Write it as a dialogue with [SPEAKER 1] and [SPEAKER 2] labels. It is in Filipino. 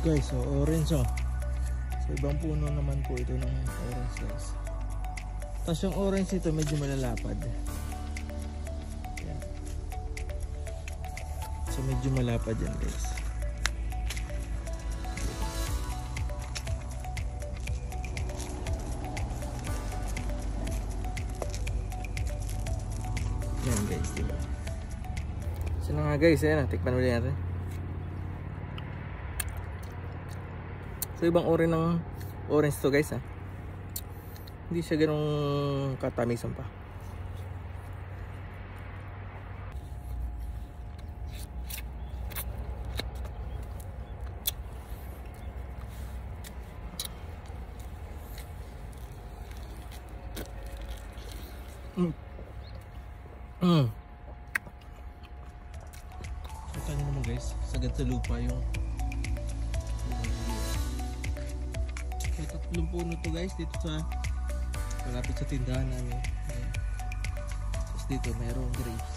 [SPEAKER 1] guys, so orange oh. So ibang puno naman po ito ng orange guys. Tapos yung orange ito medyo malalapad. Yan. So medyo malapad yan guys. Yan guys, diba? So na nga guys, ayan, tikman ulit natin. So ibang uri ng orange to guys ha. Hindi siya ganong katamisan pa. Kita nyo naman guys, sagad sa lupa yung may tatlong puno to guys dito sa malapit sa tindahan namin. Tapos dito mayroong grapes.